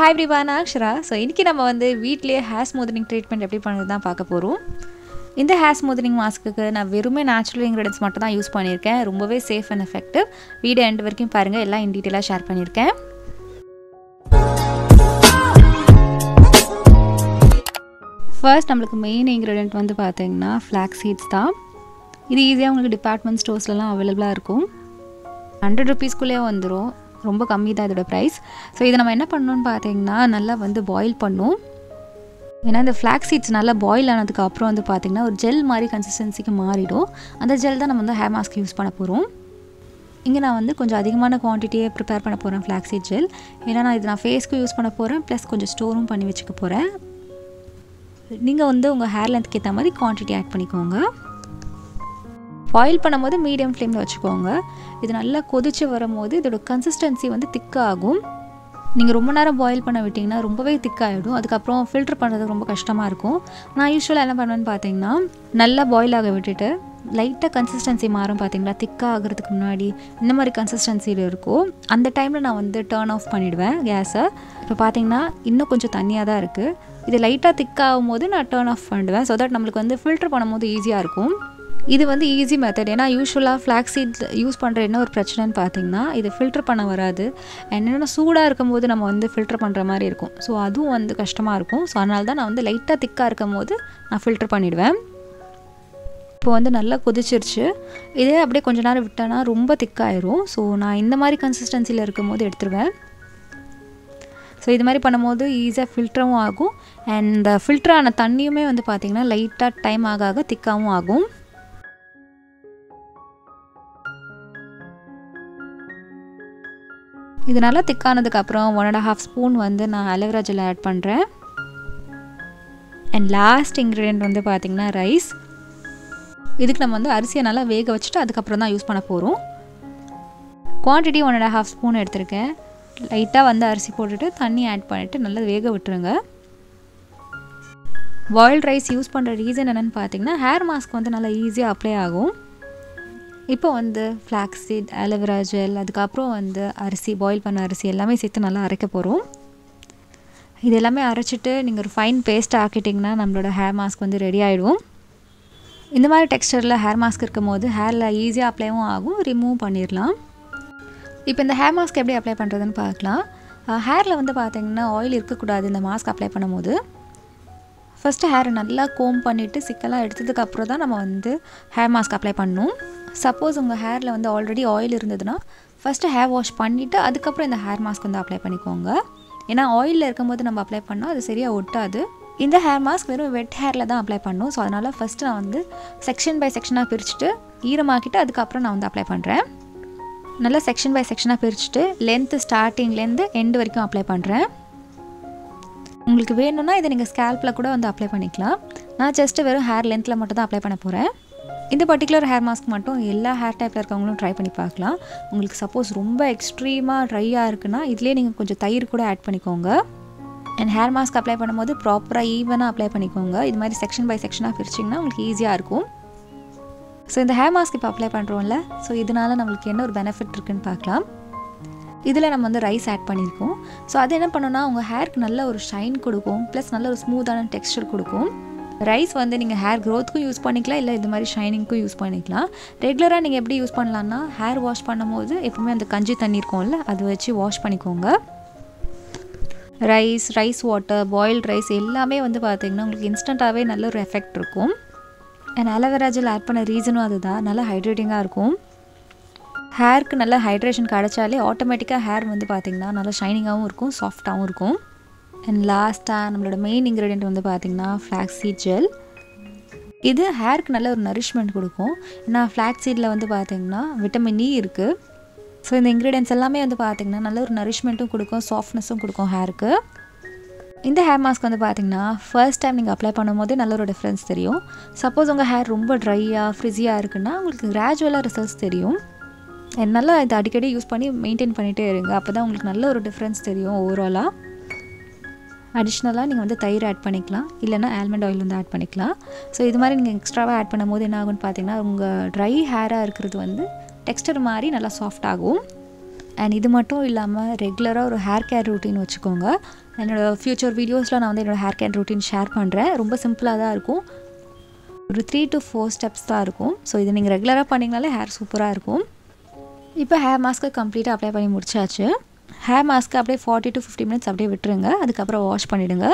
Hi everyone, Akshara. So இன்னைக்கு நம்ம வந்து வீட்லயே ஹேர் ஸ்மூத்தனிங் ட்ரீட்மெண்ட் எப்படி பண்ணுறது தான் பார்க்க போகிறோம். இந்த ஹேர் ஸ்மூத்தனிங் மாஸ்க்குக்கு நான் வெறுமே நேச்சுரல் இன்கிரிடியன்ட்ஸ் மட்டும் தான் யூஸ் பண்ணியிருக்கேன். ரொம்பவே safe and effective. Video end வரைக்கும் பாருங்கள், எல்லாம் இன் டீட்டெயிலாக ஷேர் பண்ணியிருக்கேன். ஃபர்ஸ்ட் நம்மளுக்கு மெயின் இன்கிரிடியன்ட் வந்து பார்த்தீங்கன்னா ஃப்ளாக்ஸ் சீட்ஸ் தான். இது ஈஸியாக உங்களுக்கு டிபார்ட்மெண்ட் ஸ்டோர்ஸ்லாம் அவைலபிளாக இருக்கும். 100 rupeesக்குள்ளே வந்துடும். ரொம்ப கம்மி தான் இதோட ப்ரைஸ். ஸோ இதை நம்ம என்ன பண்ணணும்னு பார்த்தீங்கன்னா நல்லா வந்து பாயில் பண்ணும். ஏன்னா இந்த ஃப்ளாக்ஸ் சீட்ஸ் நல்லா பாயில் ஆனதுக்கு அப்புறம் வந்து பார்த்திங்கன்னா ஒரு ஜெல் மாதிரி கன்சிஸ்டன்சிக்கு மாறிடும். அந்த ஜெல் தான் நம்ம வந்து ஹேர் மாஸ்க் யூஸ் பண்ண போகிறோம். இங்கே நான் வந்து கொஞ்சம் அதிகமான குவான்டிட்டியே ப்ரிப்பேர் பண்ண போகிறேன் ஃப்ளாக்ஸ் சீட் ஜெல். ஏன்னா நான் ஃபேஸ்க்கு யூஸ் பண்ண போகிறேன், ப்ளஸ் கொஞ்சம் ஸ்டோரும் பண்ணி வச்சுக்க போகிறேன். நீங்கள் வந்து உங்கள் ஹேர் லென்த்துக்கு ஏற்ற மாதிரி குவான்டிட்டி ஆட் பண்ணிக்கோங்க. பாயில் பண்ணும்போது மீடியம் ஃப்ளேமில் வச்சுக்கோங்க. இது நல்லா கொதித்து வரும்போது இதோட கன்சிஸ்டன்சி வந்து திக்காகும். நீங்கள் ரொம்ப நேரம் பாயில் பண்ண விட்டிங்கன்னா ரொம்பவே திக்காகிடும். அதுக்கப்புறம் ஃபில்டர் பண்ணுறது ரொம்ப கஷ்டமாக இருக்கும். நான் யூஸ்வலாக என்ன பண்ணுவேன்னு பார்த்தீங்கன்னா நல்லா பாயில் ஆக விட்டுட்டு லைட்டாக கன்சிஸ்டன்சி மாறும் பார்த்தீங்களா, திக்காக ஆகிறதுக்கு முன்னாடி இந்த மாதிரி கன்சிஸ்டன்சியில் இருக்கும். அந்த டைமில் நான் வந்து டர்ன் ஆஃப் பண்ணிவிடுவேன் கேஸை. இப்போ பார்த்தீங்கன்னா இன்னும் கொஞ்சம் தண்ணியாக தான் இருக்குது. இது லைட்டாக திக்காகும் போது நான் டர்ன் ஆஃப் பண்ணிடுவேன். ஸோ தட் நம்மளுக்கு வந்து ஃபில்டர் பண்ணும்போது ஈஸியாக இருக்கும். இது வந்து ஈஸி மெத்தட். ஏன்னா யூஸ்வலாக ஃப்ளாக்ஸ் சீட் யூஸ் பண்ணுற என்ன ஒரு பிரச்சனைன்னு பார்த்தீங்கன்னா இது ஃபில்டர் பண்ண வராது. என்னென்னா சூடாக இருக்கும்போது நம்ம வந்து ஃபில்டர் பண்ணுற மாதிரி இருக்கும். ஸோ அதுவும் வந்து கஷ்டமாக இருக்கும். ஸோ அதனால தான் நான் வந்து லைட்டாக திக்காக இருக்கும் போது நான் ஃபில்டர் பண்ணிவிடுவேன். இப்போ வந்து நல்லா கொதிச்சிருச்சு. இதே அப்படியே கொஞ்ச நேரம் விட்டேன்னா ரொம்ப திக்காயிரும். ஸோ நான் இந்த மாதிரி கன்சிஸ்டன்சியில் இருக்கும் போது எடுத்துருவேன். ஸோ இது மாதிரி பண்ணும்போது ஈஸியாக ஃபில்டரும் ஆகும். அண்ட் இந்த ஃபில்டரான தண்ணியுமே வந்து பார்த்திங்கன்னா லைட்டாக டைம் ஆக ஆக திக்காகவும் ஆகும். இது நல்லா திக்கானதுக்கப்புறம் 1.5 ஸ்பூன் வந்து நான் அலோவேரா ஜெல் ஆட் பண்ணுறேன். அண்ட் லாஸ்ட் இன்க்ரீடியன்ட் வந்து பார்த்திங்கன்னா ரைஸ். இதுக்கு நம்ம வந்து அரிசியை நல்லா வேக வச்சுட்டு அதுக்கப்புறம் தான் யூஸ் பண்ண போகிறோம். குவான்டிட்டி 1.5 ஸ்பூன் எடுத்திருக்கேன். லைட்டாக வந்து அரிசி போட்டுட்டு தண்ணி ஆட் பண்ணிவிட்டு நல்லா வேக விட்டுருங்க. பாயில்ட் ரைஸ் யூஸ் பண்ணுற ரீசன் என்னென்னு பார்த்தீங்கன்னா ஹேர் மாஸ்க் வந்து நல்லா ஈஸியாக அப்ளை ஆகும். இப்போ வந்து ஃப்ளாக்ஸ் சீட், அலோவேரா ஜெல், அதுக்கப்புறம் வந்து அரிசி, பாயில் பண்ண அரிசி எல்லாமே சேர்த்து நல்லா அரைக்க போகிறோம். இது எல்லாமே அரைச்சிட்டு நீங்கள் ஒரு ஃபைன் பேஸ்ட் ஆக்கிட்டிங்கன்னா நம்மளோட ஹேர் மாஸ்க் வந்து ரெடி ஆகிடும். இந்த மாதிரி டெக்ஸ்டரில் ஹேர் மாஸ்க் இருக்கும் போது ஹேரில் ஈஸியாக அப்ளைவும் ஆகும், ரிமூவ் பண்ணிடலாம். இப்போ இந்த ஹேர் மாஸ்க் எப்படி அப்ளை பண்ணுறதுன்னு பார்க்கலாம். ஹேரில் வந்து பார்த்திங்கன்னா ஆயில் இருக்கக்கூடாது இந்த மாஸ்க் அப்ளை பண்ணும்போது. ஃபஸ்ட்டு ஹேரை நல்லா கோம் பண்ணிவிட்டு சிக்கெல்லாம் எடுத்ததுக்கப்புறம் தான் நம்ம வந்து ஹேர் மாஸ்க் அப்ளை பண்ணணும். சப்போஸ் உங்கள் ஹேரில் வந்து ஆல்ரெடி ஆயில் இருந்ததுன்னா ஃபஸ்ட்டு ஹேர் வாஷ் பண்ணிவிட்டு அதுக்கப்புறம் இந்த ஹேர் மாஸ்க் வந்து அப்ளை பண்ணிக்கோங்க. ஏன்னா ஆயிலில் இருக்கும்போது நம்ம அப்ளை பண்ணால் அது சரியாக ஒட்டாது. இந்த ஹேர் மாஸ்க் வெறும் வெட் ஹேரில் தான் அப்ளை பண்ணணும். ஸோ அதனால் ஃபஸ்ட்டு நான் வந்து செக்ஷன் பை செக்ஷனாக பிரிச்சுட்டு ஈரமாக்கிட்டு அதுக்கப்புறம் நான் வந்து அப்ளை பண்ணுறேன். நல்லா செக்ஷன் பை செக்ஷனாக பிரிச்சுட்டு லென்த்து ஸ்டார்டிங்லேருந்து எண்டு வரைக்கும் அப்ளை பண்ணுறேன். உங்களுக்கு வேணும்னா இதை நீங்கள் ஸ்கேல்பில் கூட வந்து அப்ளை பண்ணிக்கலாம். நான் ஜஸ்ட்டு வெறும் ஹேர் லென்த்தில் மட்டும் தான் அப்ளை பண்ண போகிறேன். இந்த பர்டிகுலர் ஹேர் மாஸ்க் மட்டும் எல்லா ஹேர் டைப்பில் இருக்கவங்களும் ட்ரை பண்ணி பார்க்கலாம். உங்களுக்கு சப்போஸ் ரொம்ப எக்ஸ்ட்ரீமாக ட்ரையாக இருக்குன்னா இதுலேயே நீங்கள் கொஞ்சம் தயிர் கூட ஆட் பண்ணிக்கோங்க. அண்ட் ஹேர் மாஸ்க் அப்ளை பண்ணும்போது ப்ராப்பராக ஈவனாக அப்ளை பண்ணிக்கோங்க. இது மாதிரி செக்ஷன் பை செக்ஷனாக பிரிச்சிங்கன்னா உங்களுக்கு ஈஸியாக இருக்கும். ஸோ இந்த ஹேர் மாஸ்க் இப்போ அப்ளை பண்ணுறோம்ல, ஸோ இதனால் நம்மளுக்கு என்ன ஒரு பெனிஃபிட் இருக்குதுன்னு பார்க்கலாம். இதில் நம்ம வந்து ரைஸ் ஆட் பண்ணியிருக்கோம். ஸோ அது என்ன பண்ணோன்னா உங்கள் ஹேருக்கு நல்ல ஒரு ஷைன் கொடுக்கும், ப்ளஸ் நல்ல ஒரு ஸ்மூத்தான டெக்ஸ்சர் கொடுக்கும். ரைஸ் வந்து நீங்கள் ஹேர் க்ரோத்துக்கும் யூஸ் பண்ணிக்கலாம், இல்லை இது மாதிரி ஷைனிங்க்கும் யூஸ் பண்ணிக்கலாம். ரெகுலராக நீங்கள் எப்படி யூஸ் பண்ணலான்னா ஹேர் வாஷ் பண்ணும்போது எப்பவுமே அந்த கஞ்சி தண்ணி இருக்கும்ல அது வச்சு வாஷ் பண்ணிக்கோங்க. ரைஸ் வாட்டர், பாயில்ட் ரைஸ் எல்லாமே வந்து பார்த்திங்கன்னா உங்களுக்கு இன்ஸ்டண்ட்டாகவே நல்ல ஒரு எஃபெக்ட் இருக்கும். அண்ட் அலோவேரா ஜெல் ஆட் பண்ண ரீசனும் அதுதான், நல்லா ஹைட்ரேட்டிங்காக இருக்கும். ஹேருக்கு நல்ல ஹைட்ரேஷன் கிடச்சாலே ஆட்டோமேட்டிக்காக ஹேர் வந்து பார்த்திங்கன்னா நல்லா ஷைனிங்காகவும் இருக்கும், சாஃப்டாகவும் இருக்கும். அண்ட் லாஸ்ட்டாக நம்மளோட மெயின் இன்க்ரீடியன்ட் வந்து பார்த்திங்கன்னா ஃப்ளாக்ஸ் சீட் ஜெல். இது ஹேருக்கு நல்ல ஒரு நரிஷ்மெண்ட் கொடுக்கும். ஏன்னா ஃப்ளாக்ஸ் சீடில் வந்து பார்த்திங்கன்னா விட்டமின் இ இருக்குது. ஸோ இந்த இன்க்ரீடியன்ட்ஸ் எல்லாமே வந்து பார்த்திங்கன்னா நல்ல ஒரு நரிஷ்மெண்ட்டும் கொடுக்கும், சாஃப்ட்னஸும் கொடுக்கும் ஹேருக்கு. இந்த ஹேர் மாஸ்க் வந்து பார்த்திங்கன்னா ஃபர்ஸ்ட் டைம் நீங்கள் அப்ளை பண்ணும்போது நல்ல ஒரு டிஃப்ரென்ஸ் தெரியும். சப்போஸ் உங்கள் ஹேர் ரொம்ப ட்ரையாக ஃப்ரிஸியாக இருக்குன்னா உங்களுக்கு கிராஜுவலாக ரிசல்ட்ஸ் தெரியும். நல்லா இதை அடிக்கடி யூஸ் பண்ணி மெயின்டைன் பண்ணிகிட்டே இருங்க. அப்போ தான் உங்களுக்கு நல்ல ஒரு டிஃப்ரென்ஸ் தெரியும் ஓவராலாக. அடிஷ்னலாக நீங்கள் வந்து தயிர் ஆட் பண்ணிக்கலாம், இல்லைனா ஆல்மண்ட் ஆயில் வந்து ஆட் பண்ணிக்கலாம். ஸோ இது மாதிரி நீங்கள் எக்ஸ்ட்ராவாக ஆட் பண்ணும்போது என்ன ஆகும்னு பார்த்தீங்கன்னா உங்கள் ட்ரை ஹேராக இருக்கிறது வந்து டெக்ஸ்டர் மாதிரி நல்லா சாஃப்ட் ஆகும். அண்ட் இது மட்டும் இல்லாமல் ரெகுலராக ஒரு ஹேர் கேர் ரூட்டீன் வச்சுக்கோங்க. என்னோடய ஃப்யூச்சர் வீடியோஸில் நான் வந்து என்னோடய ஹேர் கேர் ரூட்டீன் ஷேர் பண்ணுறேன். ரொம்ப சிம்பிளாக தான் இருக்கும். ஒரு 3 to 4 ஸ்டெப்ஸ் தான் இருக்கும். ஸோ இது நீங்கள் ரெகுலராக பண்ணிங்கனாலே ஹேர் சூப்பராக இருக்கும். இப்போ ஹேர் மாஸ்க்கு கம்ப்ளீட்டாக அப்ளை பண்ணி முடிச்சாச்சு. ஹேர் மாஸ்க்கு அப்படியே 40 to 50 minutes அப்படியே விட்டுருங்க. அதுக்கப்புறம் வாஷ் பண்ணிவிடுங்க.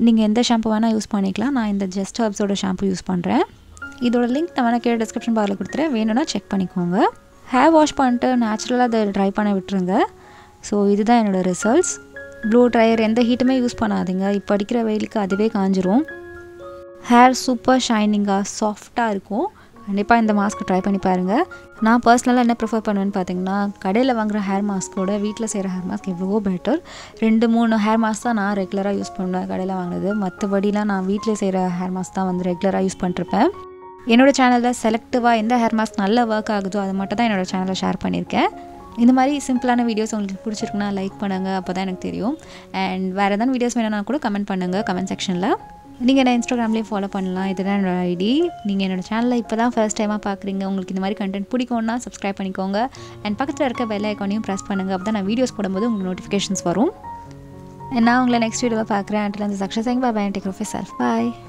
நீங்கள் எந்த ஷாம்பு வேணால் யூஸ் பண்ணிக்கலாம். நான் இந்த ஜஸ்ட் ஹர்ப்ஸோட ஷாம்பு யூஸ் பண்ணுறேன். இதோட லிங்க் நான் வேணால் கீழே டிஸ்கிரிப்ஷன் பாரில் கொடுத்துறேன். வேணும்னா செக் பண்ணிக்கோங்க. ஹேர் வாஷ் பண்ணிட்டு நேச்சுரலாக அதை ட்ரை பண்ண விட்டுருங்க. ஸோ இதுதான் என்னோடய ரிசல்ட்ஸ். ப்ளூ ட்ரையர் எந்த ஹீட்டுமே யூஸ் பண்ணாதீங்க. இப்போ அடிக்கிற வெயிலுக்கு அதுவே காஞ்சிரும். ஹேர் சூப்பர் ஷைனிங்காக சாஃப்டாக இருக்கும். கண்டிப்பாக இந்த மாஸ்க் ட்ரை பண்ணி பாருங்கள். நான் பர்சனலாக என்ன ப்ரிஃபர் பண்ணுவேன்னு பார்த்தீங்கன்னா, கடையில் வாங்குகிற ஹேர் மாஸ்க்கோட வீட்டில் செய்கிற ஹேர் மாஸ்க் எவ்வளவோ பெட்டர். 2-3 ஹேர் மாஸ்க் தான் நான் ரெகுலராக யூஸ் பண்ணுவேன் கடையில் வாங்கினது. மற்றபடிலாம் நான் வீட்டில் செய்கிற ஹேர் மாஸ்க் தான் வந்து ரெகுலராக யூஸ் பண்ணிருப்பேன். என்னோடய சேனலில் செலக்டிவாக எந்த ஹேர் மாஸ்க் நல்லா ஒர்க் ஆகுதோ அது மட்டும் தான் என்னோடய சேனலில் ஷேர் பண்ணியிருக்கேன். இந்த மாதிரி சிம்பிளான வீடியோஸ் உங்களுக்கு பிடிச்சிருக்குன்னா லைக் பண்ணுங்கள். அப்போ தான் எனக்கு தெரியும். அண்ட் வேறு எதாவது வீடியோஸ் வேணும்னா கூட கமெண்ட் பண்ணுங்கள் கமெண்ட் செக்ஷனில். நீங்கள் என்ன இன்ஸ்டாகிராம்லேயும் ஃபாலோ பண்ணலாம். இதுதான் என்னோடய ஐடி. நீங்கள் என்னோடய சேனலில் இப்போ தான் ஃபர்ஸ்ட் டைமாக பார்க்குறீங்க. உங்களுக்கு இந்த மாதிரி கண்டென்ட் பிடிக்கும்னா சப்ஸ்கிரைப் பண்ணிக்கோங்க. அண்ட் பக்கத்தில் இருக்க பெல் ஐக்கானையும் ப்ரெஸ் பண்ணுங்கள். அப்போ தான் நான் வீடியோஸ் போடும்போது உங்களுக்கு நோட்டிஃபிகேஷன்ஸ் வரும். நான் உங்களை நெக்ஸ்ட் வீடியோவில் பார்க்குறேன். Until then, Saksha saying bye bye and take care of yourself. Bye.